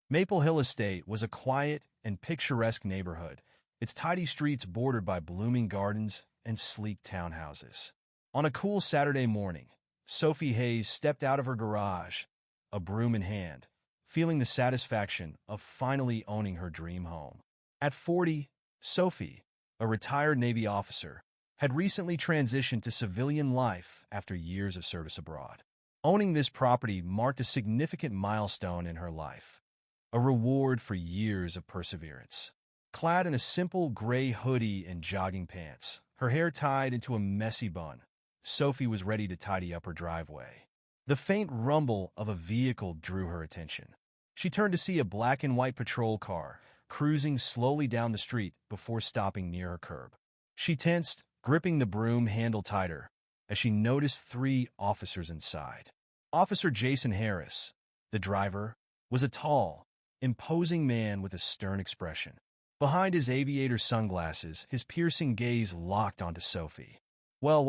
Maple Hill Estate was a quiet and picturesque neighborhood, its tidy streets bordered by blooming gardens and sleek townhouses. On a cool Saturday morning, Sophie Hayes stepped out of her garage, a broom in hand, feeling the satisfaction of finally owning her dream home. At 40, Sophie, a retired Navy officer, had recently transitioned to civilian life after years of service abroad. Owning this property marked a significant milestone in her life, a reward for years of perseverance. Clad in a simple gray hoodie and jogging pants, her hair tied into a messy bun, Sophie was ready to tidy up her driveway. The faint rumble of a vehicle drew her attention. She turned to see a black and white patrol car cruising slowly down the street before stopping near her curb. She tensed, gripping the broom handle tighter, as she noticed 3 officers inside. Officer Jason Harris, the driver, was a tall, imposing man with a stern expression. Behind his aviator sunglasses, his piercing gaze locked onto Sophie. Well,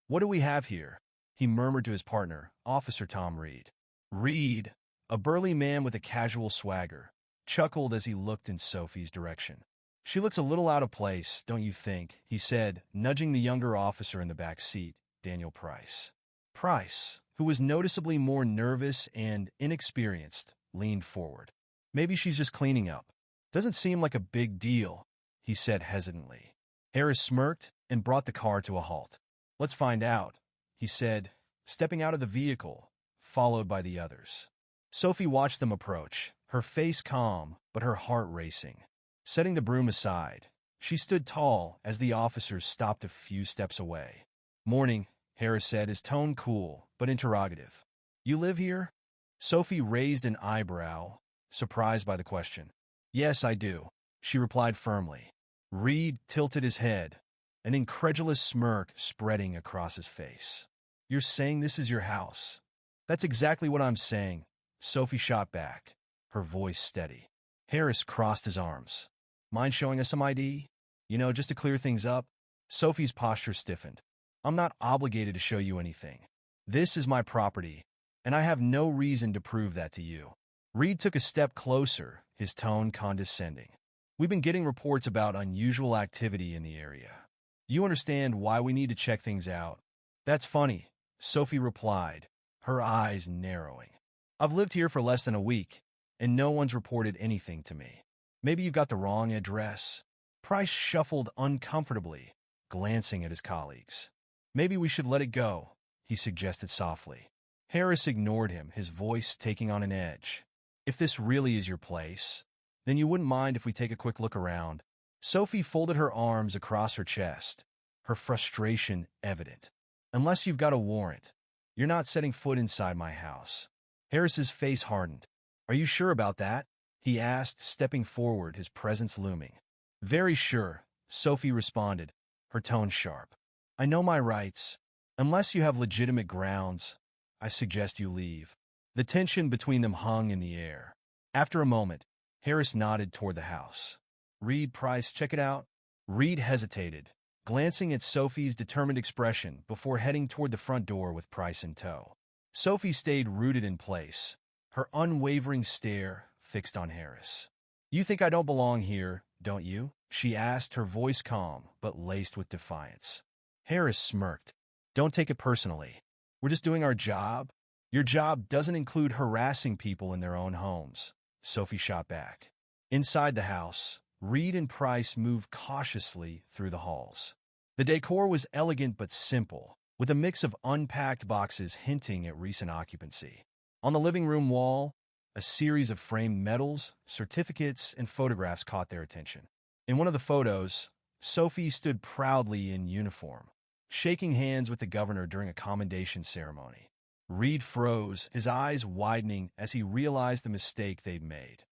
what do we have here?" he murmured to his partner, Officer Tom Reed. Reed, a burly man with a casual swagger, chuckled as he looked in Sophie's direction. "She looks a little out of place, don't you think?" he said, nudging the younger officer in the back seat, Daniel Price. Price, who was noticeably more nervous and inexperienced, leaned forward. "Maybe she's just cleaning up. Doesn't seem like a big deal," he said hesitantly. Harris smirked and brought the car to a halt. "Let's find out," he said, stepping out of the vehicle, followed by the others. Sophie watched them approach, her face calm but her heart racing. Setting the broom aside, she stood tall as the officers stopped a few steps away. "Morning," Harris said, his tone cool but interrogative. "You live here?" Sophie raised an eyebrow, surprised by the question. "Yes, I do," she replied firmly. Reed tilted his head, an incredulous smirk spreading across his face. "You're saying this is your house?" "That's exactly what I'm saying," Sophie shot back, her voice steady. Harris crossed his arms. "Mind showing us some ID? Just to clear things up?" Sophie's posture stiffened. "I'm not obligated to show you anything. This is my property, and I have no reason to prove that to you." Reed took a step closer, his tone condescending. "We've been getting reports about unusual activity in the area. You understand why we need to check things out." "That's funny," Sophie replied, her eyes narrowing. "I've lived here for less than a week, and no one's reported anything to me. Maybe you've got the wrong address." Price shuffled uncomfortably, glancing at his colleagues. "Maybe we should let it go," he suggested softly. Harris ignored him, his voice taking on an edge. "If this really is your place, then you wouldn't mind if we take a quick look around." Sophie folded her arms across her chest, her frustration evident. "Unless you've got a warrant, you're not setting foot inside my house." Harris's face hardened. "Are you sure about that?" he asked, stepping forward, his presence looming. "Very sure," Sophie responded, her tone sharp. "I know my rights. Unless you have legitimate grounds, I suggest you leave." The tension between them hung in the air. After a moment, Harris nodded toward the house. "Reed, Price, check it out." Reed hesitated, glancing at Sophie's determined expression before heading toward the front door with Price in tow. Sophie stayed rooted in place, her unwavering stare fixed on Harris. "You think I don't belong here, don't you?" she asked, her voice calm but laced with defiance. Harris smirked. "Don't take it personally. We're just doing our job." "Your job doesn't include harassing people in their own homes," Sophie shot back. Inside the house, Reed and Price moved cautiously through the halls. The decor was elegant but simple, with a mix of unpacked boxes hinting at recent occupancy. On the living room wall, a series of framed medals, certificates, and photographs caught their attention. In one of the photos, Sophie stood proudly in uniform, shaking hands with the governor during a commendation ceremony. Reed froze, his eyes widening as he realized the mistake they'd made.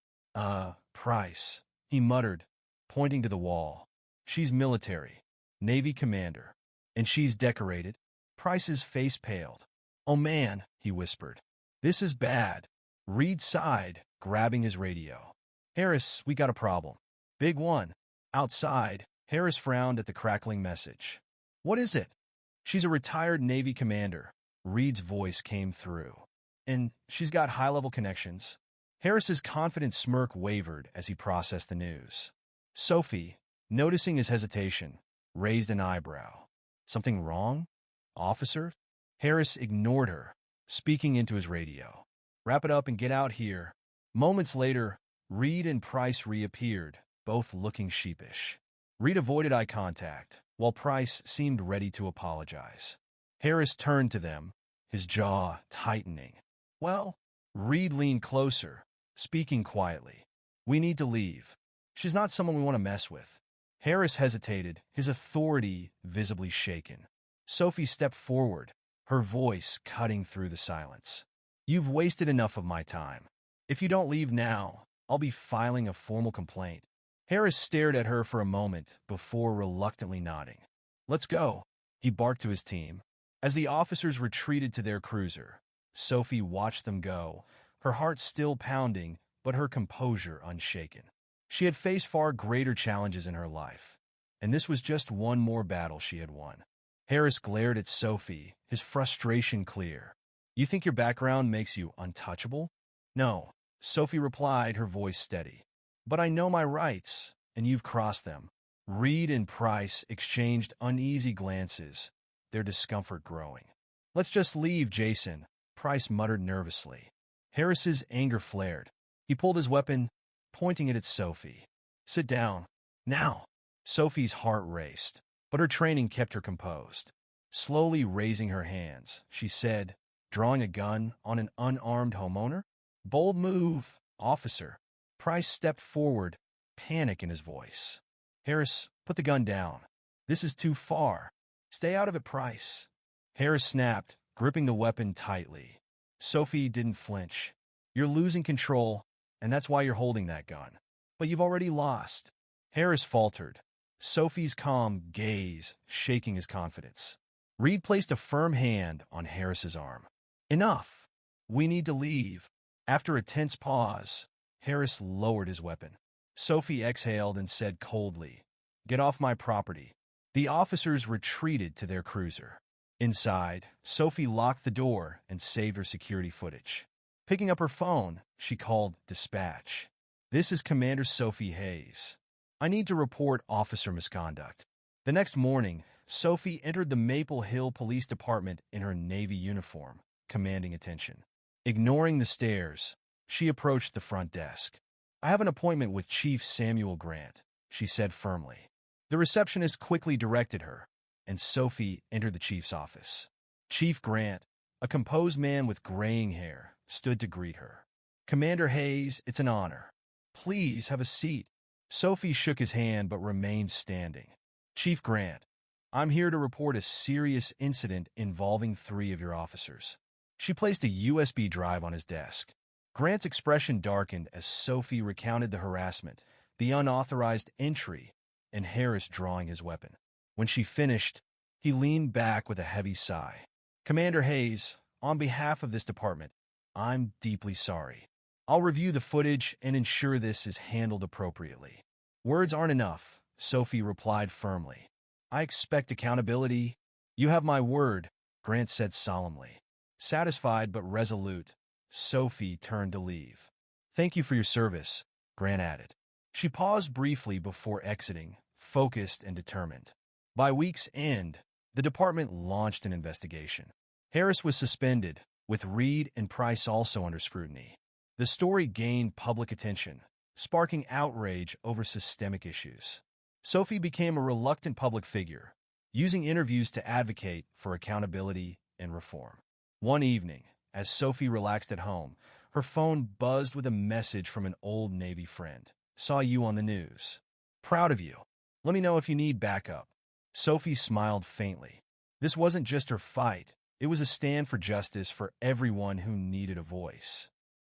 Price," he muttered, pointing to the wall. "She's military, Navy commander, and she's decorated." Price's face paled. "Oh man," he whispered. "This is bad." Reed sighed, grabbing his radio. "Harris, we got a problem." "Big one." Outside, Harris frowned at the crackling message. "What is it?" "She's a retired Navy commander." Reed's voice came through. "And she's got high-level connections. Harris's confident smirk wavered as he processed the news. Sophie, noticing his hesitation, raised an eyebrow. Something wrong? Officer? Harris ignored her, speaking into his radio. Wrap it up and get out here. Moments later, Reed and Price reappeared, both looking sheepish. Reed avoided eye contact, while Price seemed ready to apologize. Harris turned to them, his jaw tightening. Well, Reed leaned closer, speaking quietly. We need to leave. She's not someone we want to mess with. Harris hesitated, his authority visibly shaken. Sophie stepped forward, her voice cutting through the silence. You've wasted enough of my time. If you don't leave now, I'll be filing a formal complaint. Harris stared at her for a moment before reluctantly nodding. Let's go, he barked to his team. As the officers retreated to their cruiser, Sophie watched them go, her heart still pounding, but her composure unshaken. She had faced far greater challenges in her life, and this was just one more battle she had won. Harris glared at Sophie, his frustration clear. You think your background makes you untouchable? No, Sophie replied, her voice steady. But I know my rights, and you've crossed them. Reed and Price exchanged uneasy glances, their discomfort growing. Let's just leave, Jason, Price muttered nervously. Harris's anger flared. He pulled his weapon, pointing it at Sophie. Sit down. Now. Sophie's heart raced, but her training kept her composed. Slowly raising her hands, she said, drawing a gun on an unarmed homeowner. Bold move, officer. Price stepped forward, panic in his voice. Harris, put the gun down. This is too far. Stay out of it, Price. Harris snapped, gripping the weapon tightly. Sophie didn't flinch. You're losing control, and that's why you're holding that gun. But you've already lost. Harris faltered, Sophie's calm gaze shaking his confidence. Reed placed a firm hand on Harris's arm. Enough. We need to leave. After a tense pause, Harris lowered his weapon. Sophie exhaled and said coldly, Get off my property. The officers retreated to their cruiser. Inside, Sophie locked the door and saved her security footage. Picking up her phone, she called dispatch. This is Commander Sophie Hayes. I need to report officer misconduct. The next morning, Sophie entered the Maple Hill Police Department in her Navy uniform, commanding attention. Ignoring the stares, she approached the front desk. I have an appointment with Chief Samuel Grant, she said firmly. The receptionist quickly directed her, and Sophie entered the chief's office. Chief Grant, a composed man with graying hair, stood to greet her. Commander Hayes, it's an honor. Please have a seat. Sophie shook his hand but remained standing. Chief Grant, I'm here to report a serious incident involving 3 of your officers. She placed a USB drive on his desk. Grant's expression darkened as Sophie recounted the harassment, the unauthorized entry, and Harris drawing his weapon. When she finished, he leaned back with a heavy sigh. Commander Hayes, on behalf of this department, I'm deeply sorry. I'll review the footage and ensure this is handled appropriately. Words aren't enough, Sophie replied firmly. I expect accountability. You have my word, Grant said solemnly. Satisfied but resolute, Sophie turned to leave. Thank you for your service, Grant added. She paused briefly before exiting, focused and determined. By week's end, the department launched an investigation. Harris was suspended, with Reed and Price also under scrutiny. The story gained public attention, sparking outrage over systemic issues. Sophie became a reluctant public figure, using interviews to advocate for accountability and reform. One evening, as Sophie relaxed at home, her phone buzzed with a message from an old Navy friend. Saw you on the news. Proud of you. Let me know if you need backup. Sophie smiled faintly. This wasn't just her fight. It was a stand for justice for everyone who needed a voice.